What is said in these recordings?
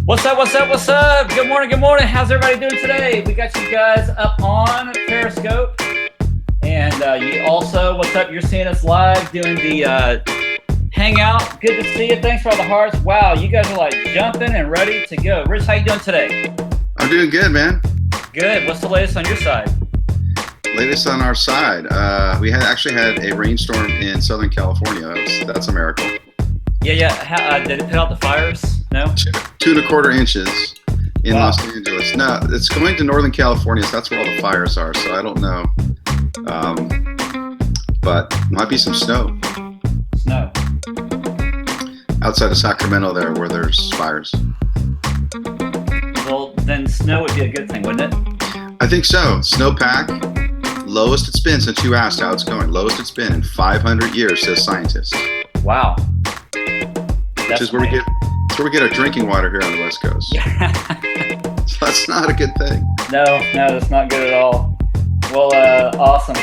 What's up, what's up, what's up? Good morning, good morning. How's everybody doing today? We got you guys up on Periscope. And you also, what's up? You're seeing us live doing the hangout. Good to see you. Thanks for all the hearts. Wow, you guys are like jumping and ready to go. Rich, how you doing today? I'm doing good, man. Good. What's the latest on your side? Latest on our side, we actually had a rainstorm in Southern California. That's a miracle. Yeah. Did it put out the fires? No? 2.25 inches in Los Angeles. No, it's going to Northern California, so that's where all the fires are, so I don't know. But might be some snow. Snow. Outside of Sacramento there, where there's fires. Well, then snow would be a good thing, wouldn't it? I think so. Snowpack, lowest it's been since you asked how it's going. Lowest it's been in 500 years, says scientists. Wow. Which is where we get our drinking water here on the West Coast. So that's not a good thing. No, that's not good at all. Well, awesome.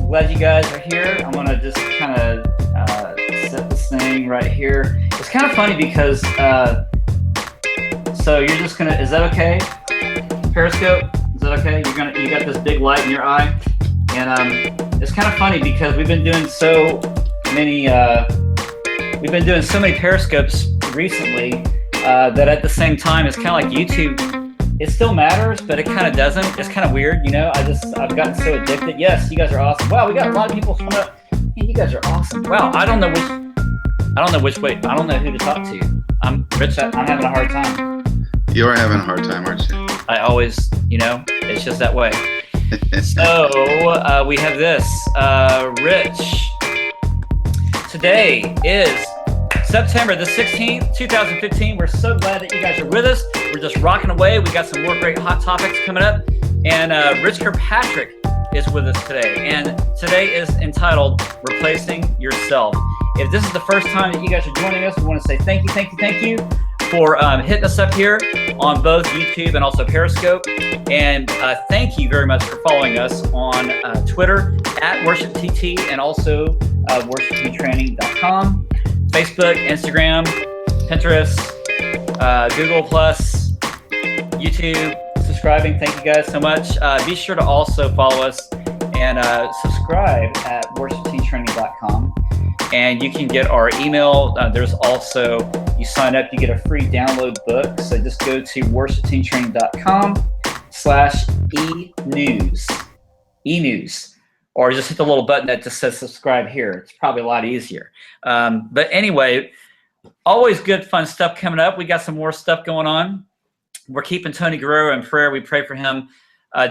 Glad you guys are here. I'm gonna just kind of set this thing right here. It's kind of funny because so you're just gonna. Is that okay? Periscope. Is that okay? You got this big light in your eye, and it's kind of funny because we've been doing so many Periscopes recently that at the same time it's kind of like YouTube. It still matters, but it kind of doesn't. It's kind of weird, you know. I've gotten so addicted. Yes, you guys are awesome. Wow, we got a lot of people showing up. Man, you guys are awesome. Wow, I don't know which way. I don't know who to talk to. I'm Rich. I'm having a hard time. You are having a hard time, aren't you? I always, it's just that way. So we have this, Rich. Today is September the 16th, 2015. We're so glad that you guys are with us. We're just rocking away. We got some more great hot topics coming up. And Rich Kirkpatrick is with us today. And today is entitled Replacing Yourself. If this is the first time that you guys are joining us, we want to say thank you for hitting us up here on both YouTube and also Periscope. And thank you very much for following us on Twitter at WorshipTT and also worshipttraining.com. Facebook, Instagram, Pinterest, Google+, YouTube, subscribing. Thank you guys so much. Be sure to also follow us and subscribe at worshipttraining.com. And you can get our email. There's also, you sign up, you get a free download book. So just go to worshipttraining.com/e-news. Or just hit the little button that just says subscribe here. It's probably a lot easier. But anyway, always good, fun stuff coming up. We got some more stuff going on. We're keeping Tony Guerrero in prayer. We pray for him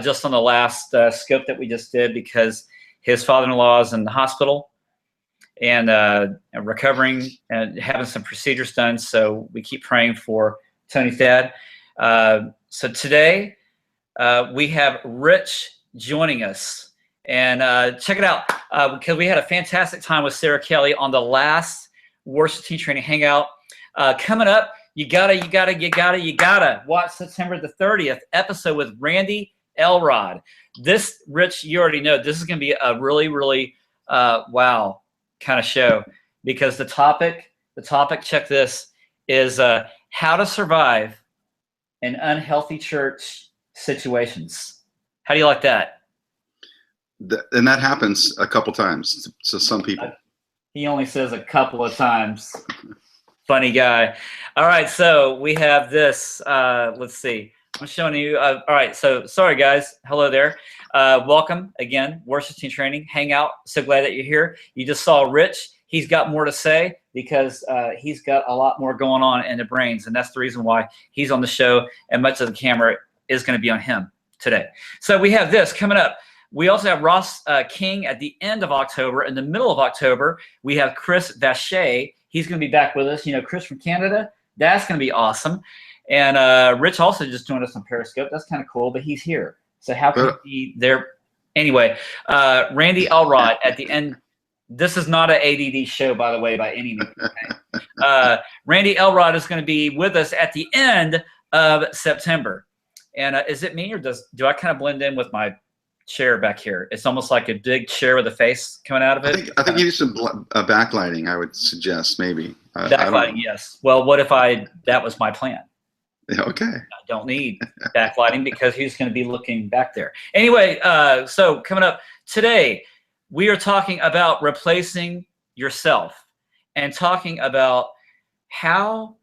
just on the last scope that we just did because his father-in-law is in the hospital and recovering and having some procedures done. So we keep praying for Tony's dad. So today we have Rich joining us. And check it out, because we had a fantastic time with Sarah Kelly on the last Worship Team Training Hangout. Coming up, you gotta watch September the 30th episode with Randy Elrod. This, Rich, you already know, this is gonna be a really, really wow kind of show because the topic, check this, is how to survive in unhealthy church situations. How do you like that? And that happens a couple times to some people. He only says a couple of times. Funny guy. All right, so we have this. Let's see. I'm showing you. All right, so sorry, guys. Hello there. Welcome again, Worship Team Training Hangout. So glad that you're here. You just saw Rich. He's got more to say because he's got a lot more going on in the brains, and that's the reason why he's on the show, and much of the camera is going to be on him today. So we have this coming up. We also have Ross King at the end of October. In the middle of October, we have Chris Vacher. He's going to be back with us. You know, Chris from Canada. That's going to be awesome. And Rich also just joined us on Periscope. That's kind of cool, but he's here. So how can he be there? Anyway, Randy Elrod at the end. This is not an ADD show, by the way, by any means. Randy Elrod is going to be with us at the end of September. And is it me or do I kind of blend in with my chair back here? It's almost like a big chair with a face coming out of it. I think you need some backlighting, I would suggest, maybe. Backlighting, yes. Well, what if that was my plan? Okay. I don't need backlighting because he's going to be looking back there. Anyway, so coming up today, we are talking about replacing yourself and talking about how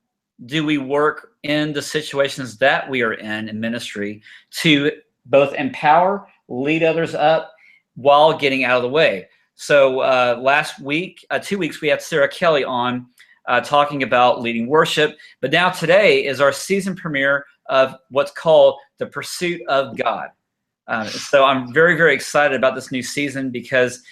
do we work in the situations that we are in ministry to both empower, lead others up while getting out of the way. So last week, 2 weeks, we had Sarah Kelly on talking about leading worship. But now today is our season premiere of what's called The Pursuit of God. So I'm very, very excited about this new season because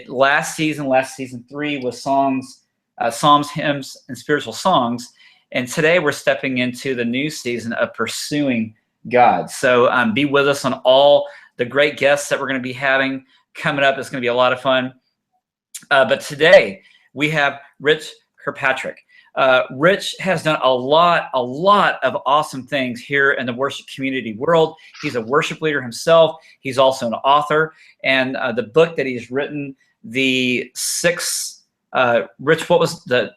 last season 3 was songs, psalms, hymns, and spiritual songs. And today we're stepping into the new season of pursuing God. So be with us on all the great guests that we're going to be having coming up. It's going to be a lot of fun. But today we have Rich Kirkpatrick. Rich has done a lot of awesome things here in the worship community world. He's a worship leader himself. He's also an author. And the book that he's written, the 6, Rich, what was the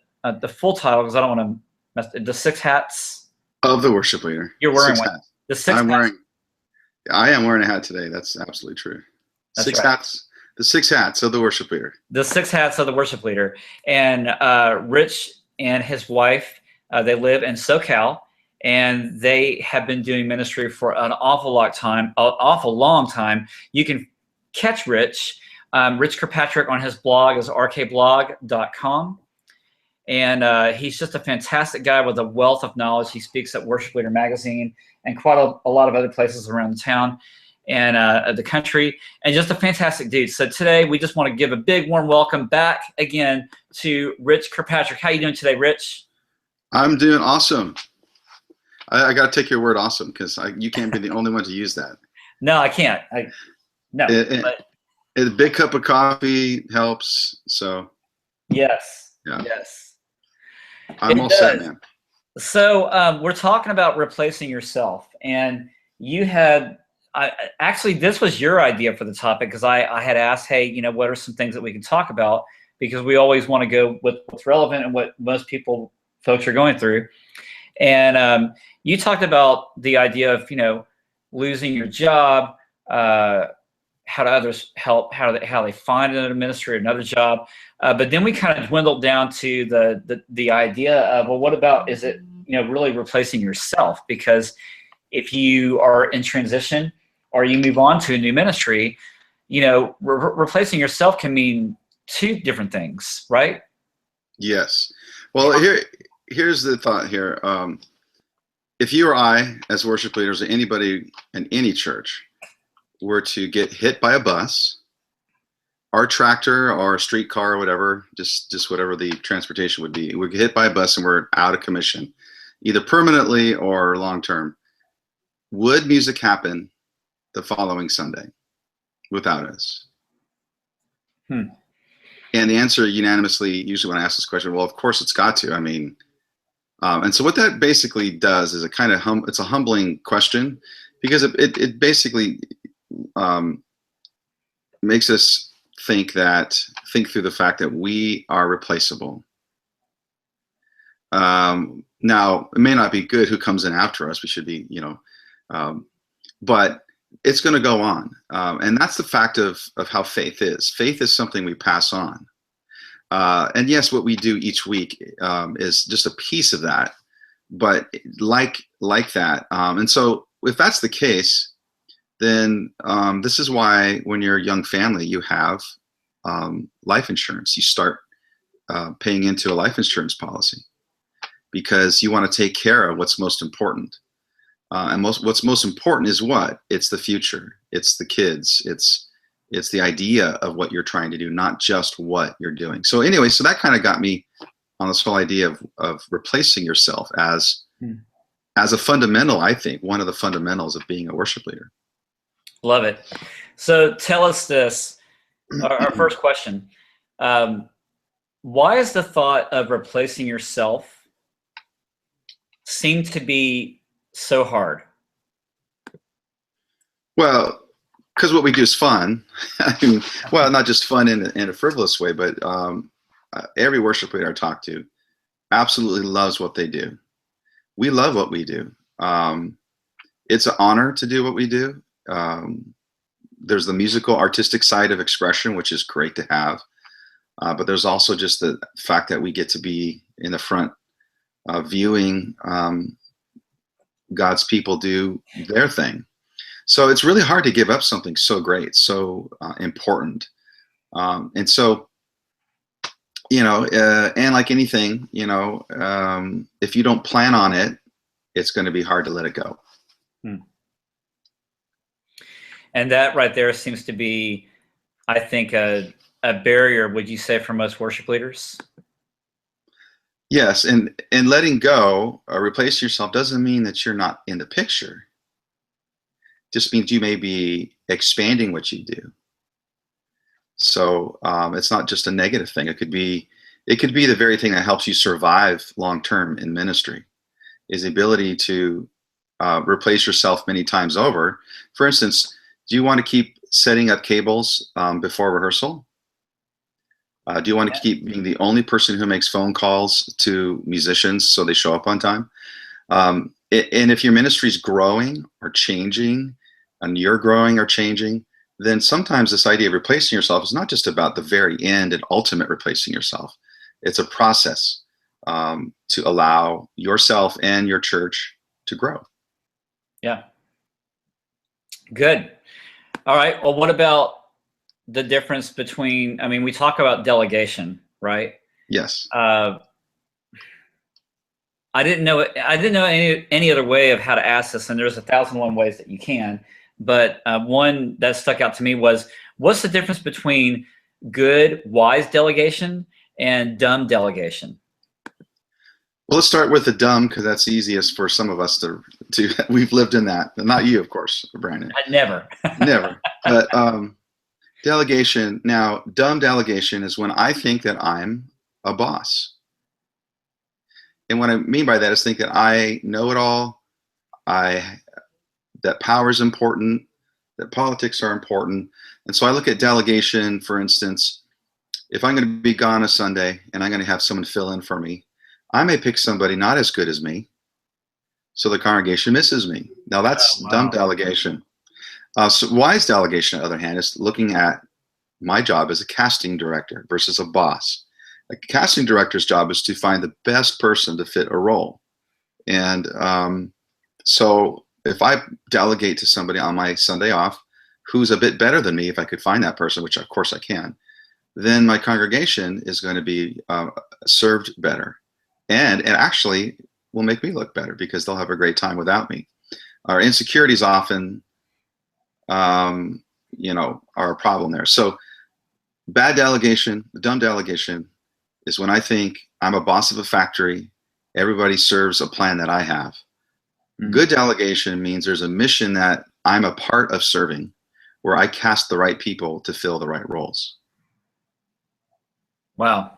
full title? Because I don't want to mess, the 6 hats of the worship leader. You're wearing 6 one. hats. The 6 hats. I am wearing a hat today. That's absolutely true. That's 6 right. hats. The 6 hats of the worship leader. The 6 hats of the worship leader. And Rich and his wife, they live in SoCal, and they have been doing ministry for an awful long time. You can catch Rich Kirkpatrick on his blog is rkblog.com. And he's just a fantastic guy with a wealth of knowledge. He speaks at Worship Leader Magazine and quite a lot of other places around the town and the country, and just a fantastic dude. So today we just want to give a big warm welcome back again to Rich Kirkpatrick. How you doing today, Rich? I'm doing awesome. I got to take your word awesome because you can't be the only one to use that. No, I can't. A big cup of coffee helps. So yes, yeah. Yes. I'm all set, man. So we're talking about replacing yourself, and you had actually this was your idea for the topic because I had asked, hey, what are some things that we can talk about, because we always want to go with what's relevant and what most folks are going through. And you talked about the idea of losing your job, how do others help, how they find another ministry or another job. But then we kind of dwindled down to the idea of, well, what about, is it, really replacing yourself? Because if you are in transition or you move on to a new ministry, replacing yourself can mean 2 different things, right? Yes. Well, here's the thought here. If you or I, as worship leaders, or anybody in any church, were to get hit by a bus, our tractor or a streetcar or whatever, just whatever the transportation would be, we get hit by a bus and we're out of commission, either permanently or long term, would music happen the following Sunday without us? And the answer unanimously, usually when I ask this question, well, of course it's got to. I mean, and so what that basically does is it's a humbling question, because it basically makes us think through the fact that we are replaceable. Now, it may not be good who comes in after us. We should be, but it's going to go on. And that's the fact of how faith is. Faith is something we pass on. And yes, what we do each week is just a piece of that, but like that. And so if that's the case, then this is why when you're a young family, you have life insurance. You start paying into a life insurance policy because you want to take care of what's most important. And what's most important is what? It's the future. It's the kids. It's the idea of what you're trying to do, not just what you're doing. So anyway, so that kind of got me on this whole idea of replacing yourself as a fundamental, I think, one of the fundamentals of being a worship leader. Love it. So tell us this, our first question. Why is the thought of replacing yourself seem to be so hard? Well, because what we do is fun. I mean, well, not just fun in a frivolous way, but every worship leader I talk to absolutely loves what they do. We love what we do. It's an honor to do what we do. There's the musical artistic side of expression, which is great to have. But there's also just the fact that we get to be in the front viewing God's people do their thing. So it's really hard to give up something so great, so important. And so, and like anything, if you don't plan on it, it's going to be hard to let it go. And that right there seems to be, I think, a barrier, would you say, for most worship leaders? Yes, and letting go or replacing yourself doesn't mean that you're not in the picture. It just means you may be expanding what you do. So it's not just a negative thing. It could be the very thing that helps you survive long term in ministry, is the ability to replace yourself many times over. For instance, do you want to keep setting up cables before rehearsal? Do you want to keep being the only person who makes phone calls to musicians so they show up on time? And if your ministry is growing or changing, and you're growing or changing, then sometimes this idea of replacing yourself is not just about the very end and ultimate replacing yourself. It's a process to allow yourself and your church to grow. Yeah. Good. All right. Well, what about the difference between, I mean, we talk about delegation, right? Yes. I didn't know any other way of how to ask this, and there's 1,001 ways that you can. But one that stuck out to me was, what's the difference between good, wise delegation and dumb delegation? Well, let's start with the dumb, because that's easiest for some of us to we've lived in that. Not you, of course, Brandon. Never. Never. But delegation. Now, dumb delegation is when I think that I'm a boss. And what I mean by that is think that I know it all, that power is important, that politics are important. And so I look at delegation, for instance, if I'm going to be gone a Sunday and I'm going to have someone fill in for me, I may pick somebody not as good as me, so the congregation misses me. Now that's dumb delegation. So wise delegation, on the other hand, is looking at my job as a casting director versus a boss. A casting director's job is to find the best person to fit a role. And so if I delegate to somebody on my Sunday off who's a bit better than me, if I could find that person, which of course I can, then my congregation is going to be served better. And it actually will make me look better because they'll have a great time without me. Our insecurities often, are a problem there. So bad delegation, dumb delegation, is when I think I'm a boss of a factory, everybody serves a plan that I have. Mm-hmm. Good delegation means there's a mission that I'm a part of serving, where I cast the right people to fill the right roles. Wow.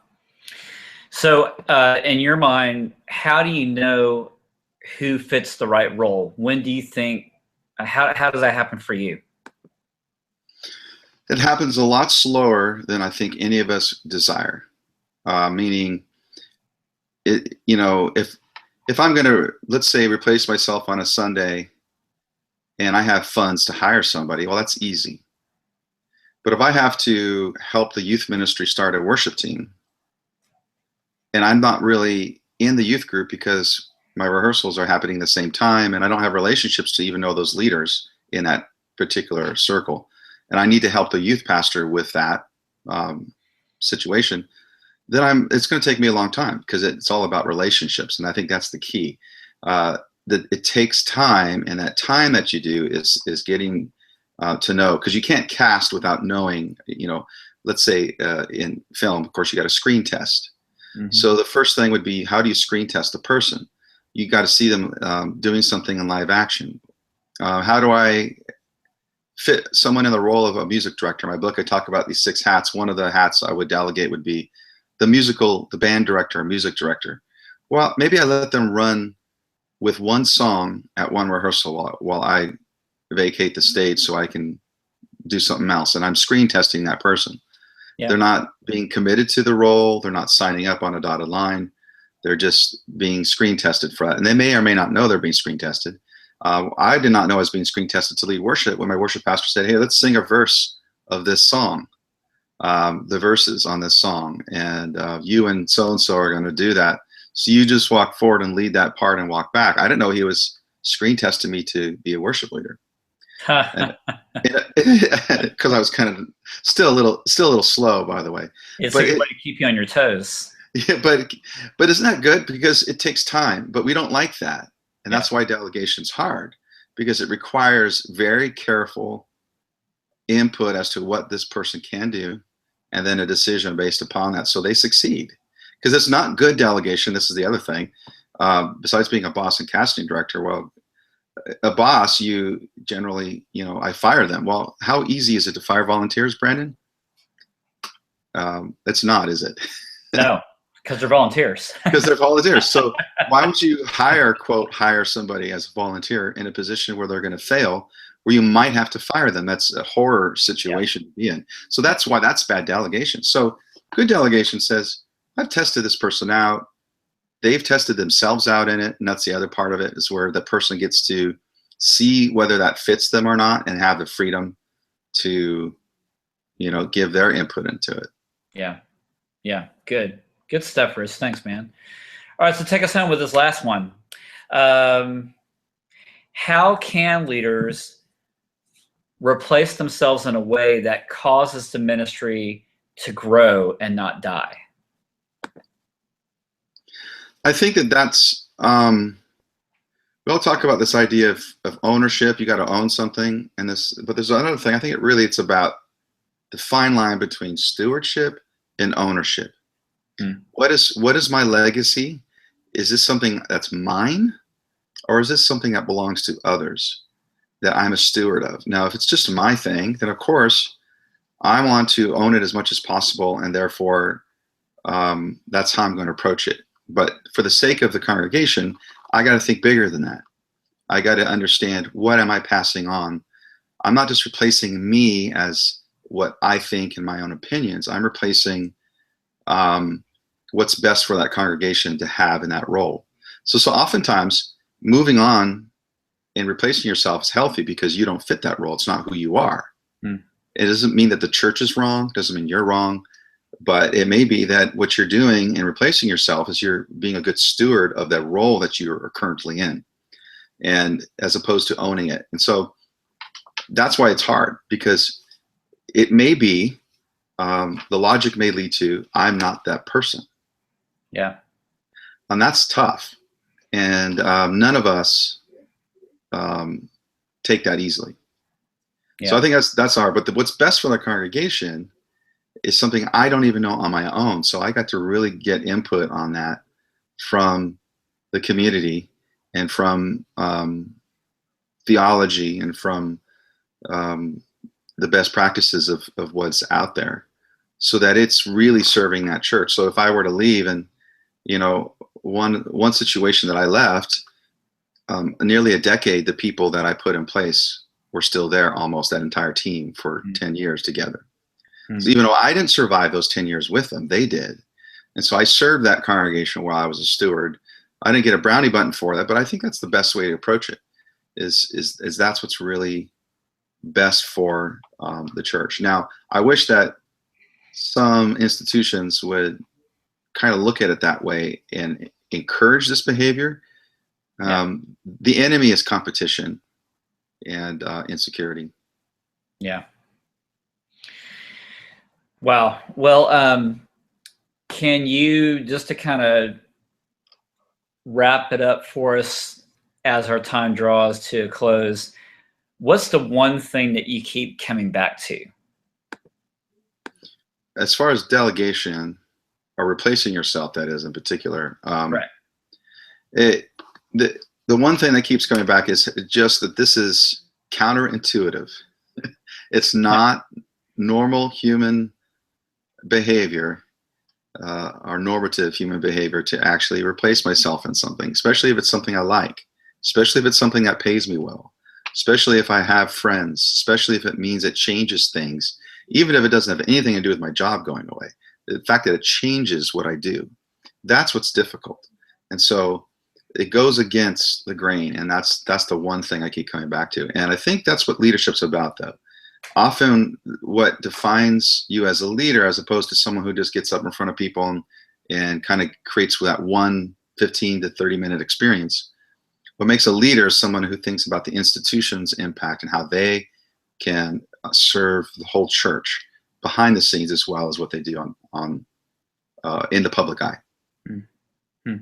So in your mind, how do you know who fits the right role? When do you think, how does that happen for you? It happens a lot slower than I think any of us desire. Meaning, if I'm going to, let's say, replace myself on a Sunday and I have funds to hire somebody, well, that's easy. But if I have to help the youth ministry start a worship team, and I'm not really in the youth group because my rehearsals are happening at the same time, and I don't have relationships to even know those leaders in that particular circle, and I need to help the youth pastor with that situation, then it's going to take me a long time, because it's all about relationships, and I think that's the key. That it takes time, and that time that you do is getting to know, because you can't cast without knowing. Let's say in film, of course, you got a screen test. Mm-hmm. So the first thing would be, how do you screen test a person? You got to see them doing something in live action. How do I fit someone in the role of a music director? In my book, I talk about these 6 hats. One of the hats I would delegate would be the band director, music director. Well, maybe I let them run with one song at one rehearsal while I vacate the stage so I can do something else. And I'm screen testing that person. Yeah. They're not being committed to the role. They're not signing up on a dotted line. They're just being screen tested for that. And they may or may not know they're being screen tested. I did not know I was being screen tested to lead worship when my worship pastor said, hey, let's sing a verse of this song, the verses on this song. And you and so-and-so are going to do that. So you just walk forward and lead that part and walk back. I didn't know he was screen testing me to be a worship leader. Because I was kind of still a little slow, by the way. It's a good way to keep you on your toes. Yeah, but isn't that good? Because it takes time, but we don't like that. And that's why delegation's hard, because it requires very careful input as to what this person can do, and then a decision based upon that so they succeed. Because it's not good delegation. This is the other thing. Besides being a boss and casting director, well, a boss, you generally, I fire them. Well, how easy is it to fire volunteers, Brandon? It's not, is it? No, because they're volunteers. Because they're volunteers. So why would you hire somebody as a volunteer in a position where they're going to fail, where you might have to fire them? That's a horror situation to be in. So that's why that's bad delegation. So good delegation says, I've tested this person out. They've tested themselves out in it. And that's the other part of it, is where the person gets to see whether that fits them or not and have the freedom to, give their input into it. Yeah. Yeah. Good stuff, Rich. Thanks, man. All right. So take us home with this last one. How can leaders replace themselves in a way that causes the ministry to grow and not die? I think that's, we'll talk about this idea of ownership. You got to own something, but there's another thing. I think it's about the fine line between stewardship and ownership. What is my legacy? Is this something that's mine, or is this something that belongs to others that I'm a steward of? Now, if it's just my thing, then of course I want to own it as much as possible, and therefore that's how I'm going to approach it. But for the sake of the congregation, I got to think bigger than that. I got to understand, what am I passing on? I'm not just replacing me as what I think and my own opinions. I'm replacing what's best for that congregation to have in that role. So oftentimes moving on and replacing yourself is healthy, because you don't fit that role. It's not who you are. It doesn't mean that the church is wrong. It doesn't mean you're wrong. But it may be that what you're doing in replacing yourself is you're being a good steward of that role that you are currently in, and as opposed to owning it. And so that's why it's hard, because it may be, the logic may lead to, I'm not that person. Yeah. And that's tough. And none of us take that easily. Yeah. So I think that's hard. But what's best for the congregation is something I don't even know on my own. So I got to really get input on that from the community, and from theology, and from the best practices of what's out there, so that it's really serving that church. So if I were to leave, and one situation that I left, nearly a decade, the people that I put in place were still there, almost that entire team, for 10 years together. So even though I didn't survive those 10 years with them, they did. And so I served that congregation while I was a steward. I didn't get a brownie button for that, but I think that's the best way to approach it, is that's what's really best for the church. Now, I wish that some institutions would kind of look at it that way and encourage this behavior. The enemy is competition and insecurity. Yeah. Wow. Well, can you, just to kind of wrap it up for us as our time draws to a close, what's the one thing that you keep coming back to? As far as delegation, or replacing yourself, that is, in particular, right. The one thing that keeps coming back is just that this is counterintuitive. It's not normal human behavior, or normative human behavior, to actually replace myself in something, especially if it's something I like, especially if it's something that pays me well, especially if I have friends, especially if it means it changes things, even if it doesn't have anything to do with my job going away. The fact that it changes what I do, that's what's difficult. And so it goes against the grain, and that's the one thing I keep coming back to. And I think that's what leadership's about, though. Often what defines you as a leader, as opposed to someone who just gets up in front of people and kind of creates that one 15 to 30-minute experience, what makes a leader is someone who thinks about the institution's impact and how they can serve the whole church behind the scenes, as well as what they do on in the public eye. Mm-hmm.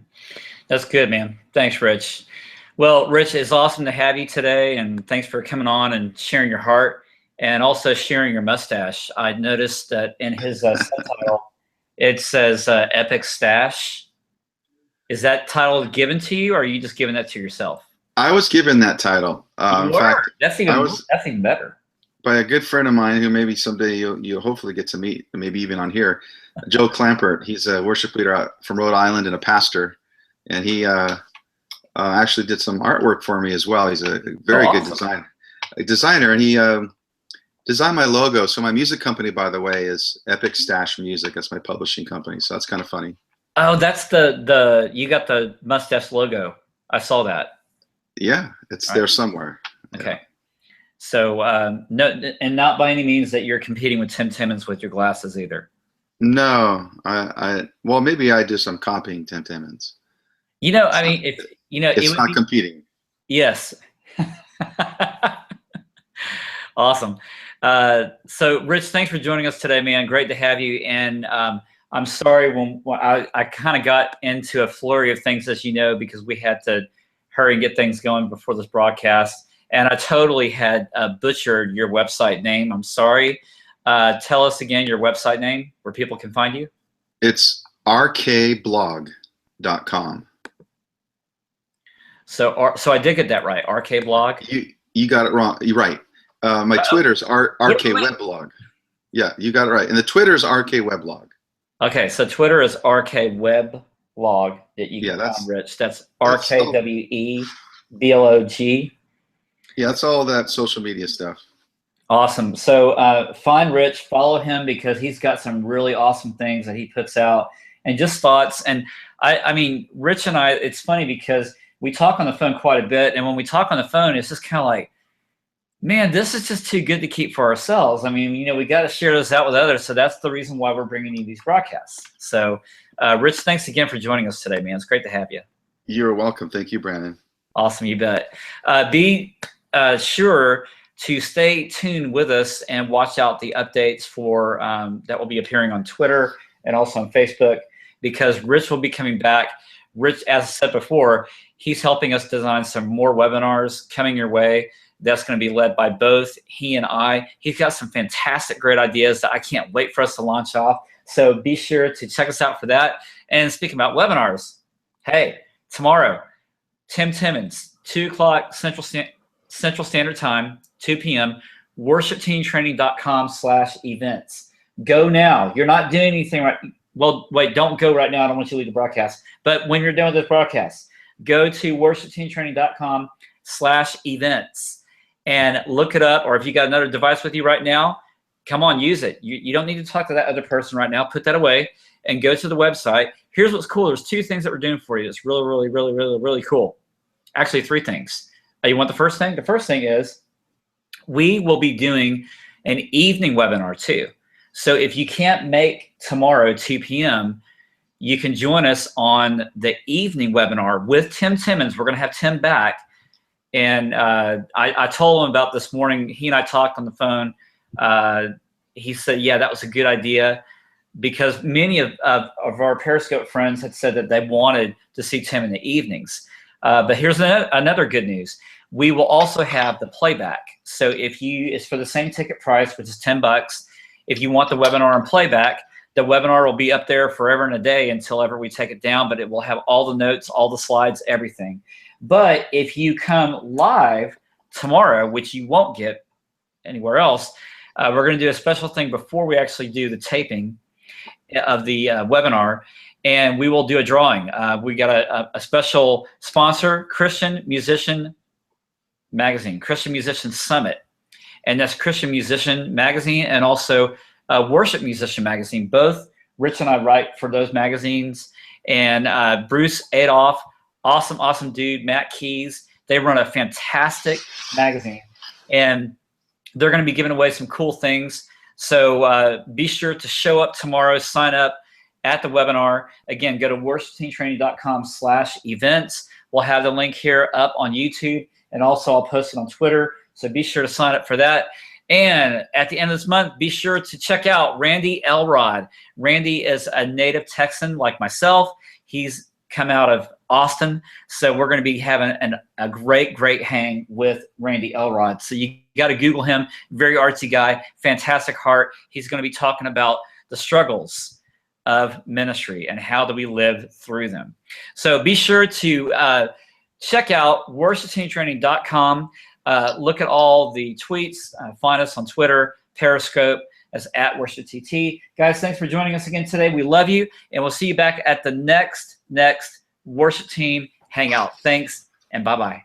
That's good, man. Thanks, Rich. Well, Rich, it's awesome to have you today, and thanks for coming on and sharing your heart, and also sharing your mustache. I noticed that in his subtitle, it says Epic Stash. Is that title given to you, or are you just giving that to yourself? I was given that title. In fact, that's even better. By a good friend of mine who maybe someday you'll hopefully get to meet, maybe even on here, Joe Clampert. He's a worship leader from Rhode Island and a pastor, and he actually did some artwork for me as well. He's a very good designer, and he designed my logo. So my music company, by the way, is Epic Stash Music. That's my publishing company. So that's kind of funny. Oh, that's the you got the mustache logo. I saw that. Yeah, it's there somewhere. Okay. Yeah. So no, and not by any means that you're competing with Tim Timmons with your glasses either. No, well, maybe I do some copying Tim Timmons. You know, I mean, if you know, it's not competing. Yes. Awesome. So, Rich, thanks for joining us today, man. Great to have you. And I'm sorry when I kind of got into a flurry of things, as you know, because we had to hurry and get things going before this broadcast. And I totally had butchered your website name. I'm sorry. Tell us again your website name where people can find you. It's rkblog.com. So I did get that right. RK blog. You got it wrong. You're right. My Twitter's RK Weblog. Yeah, you got it right. And the Twitter's RK Weblog. Okay, so Twitter is RK Weblog that you can find, Rich. That's RKWEBLOG. Yeah, that's all that social media stuff. Awesome. So find Rich, follow him, because he's got some really awesome things that he puts out, and just thoughts. And I mean, Rich and I, it's funny because we talk on the phone quite a bit. And when we talk on the phone, it's just kind of like, man, this is just too good to keep for ourselves. I mean, you know, we got to share this out with others. So that's the reason why we're bringing you these broadcasts. So Rich, thanks again for joining us today, man. It's great to have you. You're welcome. Thank you, Brandon. Awesome. You bet. Be sure to stay tuned with us and watch out the updates for that will be appearing on Twitter and also on Facebook, because Rich will be coming back. Rich, as I said before, he's helping us design some more webinars coming your way. That's going to be led by both he and I. He's got some fantastic, great ideas that I can't wait for us to launch off. So be sure to check us out for that. And speaking about webinars, hey, tomorrow, Tim Timmons, 2 o'clock Central Standard Time, 2 p.m., worshipteamtraining.com/events. Go now. You're not doing anything right. Well, wait, don't go right now. I don't want you to leave the broadcast. But when you're done with this broadcast, go to worshipteamtraining.com/events and look it up. Or if you got another device with you right now, come on, use it. You don't need to talk to that other person right now. Put that away and go to the website. Here's what's cool. There's 2 things that we're doing for you. It's really, really, really, really, really cool. Actually, 3 things. You want the first thing? The first thing is we will be doing an evening webinar too. So if you can't make tomorrow 2 p.m., you can join us on the evening webinar with Tim Timmons. We're going to have Tim back. And I told him about this morning. He and I talked on the phone. He said, yeah, that was a good idea, because many of our Periscope friends had said that they wanted to see Tim in the evenings. But here's another good news. We will also have the playback. So it's for the same ticket price, which is $10. If you want the webinar and playback, the webinar will be up there forever and a day until ever we take it down, but it will have all the notes, all the slides, everything. But if you come live tomorrow, which you won't get anywhere else, we're going to do a special thing before we actually do the taping of the webinar, and we will do a drawing. We got a special sponsor, Christian Musician Magazine, Christian Musician Summit, and that's Christian Musician Magazine and also Worship Musician Magazine. Both Rich and I write for those magazines, and Bruce Adolph, awesome dude, Matt Keys. They run a fantastic magazine, and they're going to be giving away some cool things. So be sure to show up tomorrow, sign up at the webinar. Again, go to worshipteamtraining.com/events. We'll have the link here up on YouTube, and also I'll post it on Twitter. So be sure to sign up for that. And at the end of this month, be sure to check out Randy Elrod. Randy is a native Texan like myself. He's come out of Austin. So we're going to be having a great hang with Randy Elrod. So you got to Google him. Very artsy guy, fantastic heart. He's going to be talking about the struggles of ministry and how do we live through them. So be sure to check out worshipteamtraining.com. Look at all the tweets. Find us on Twitter, Periscope as @WorshipTT. Guys, thanks for joining us again today. We love you, and we'll see you back at the next Worship Team Hangout. Thanks, and bye-bye.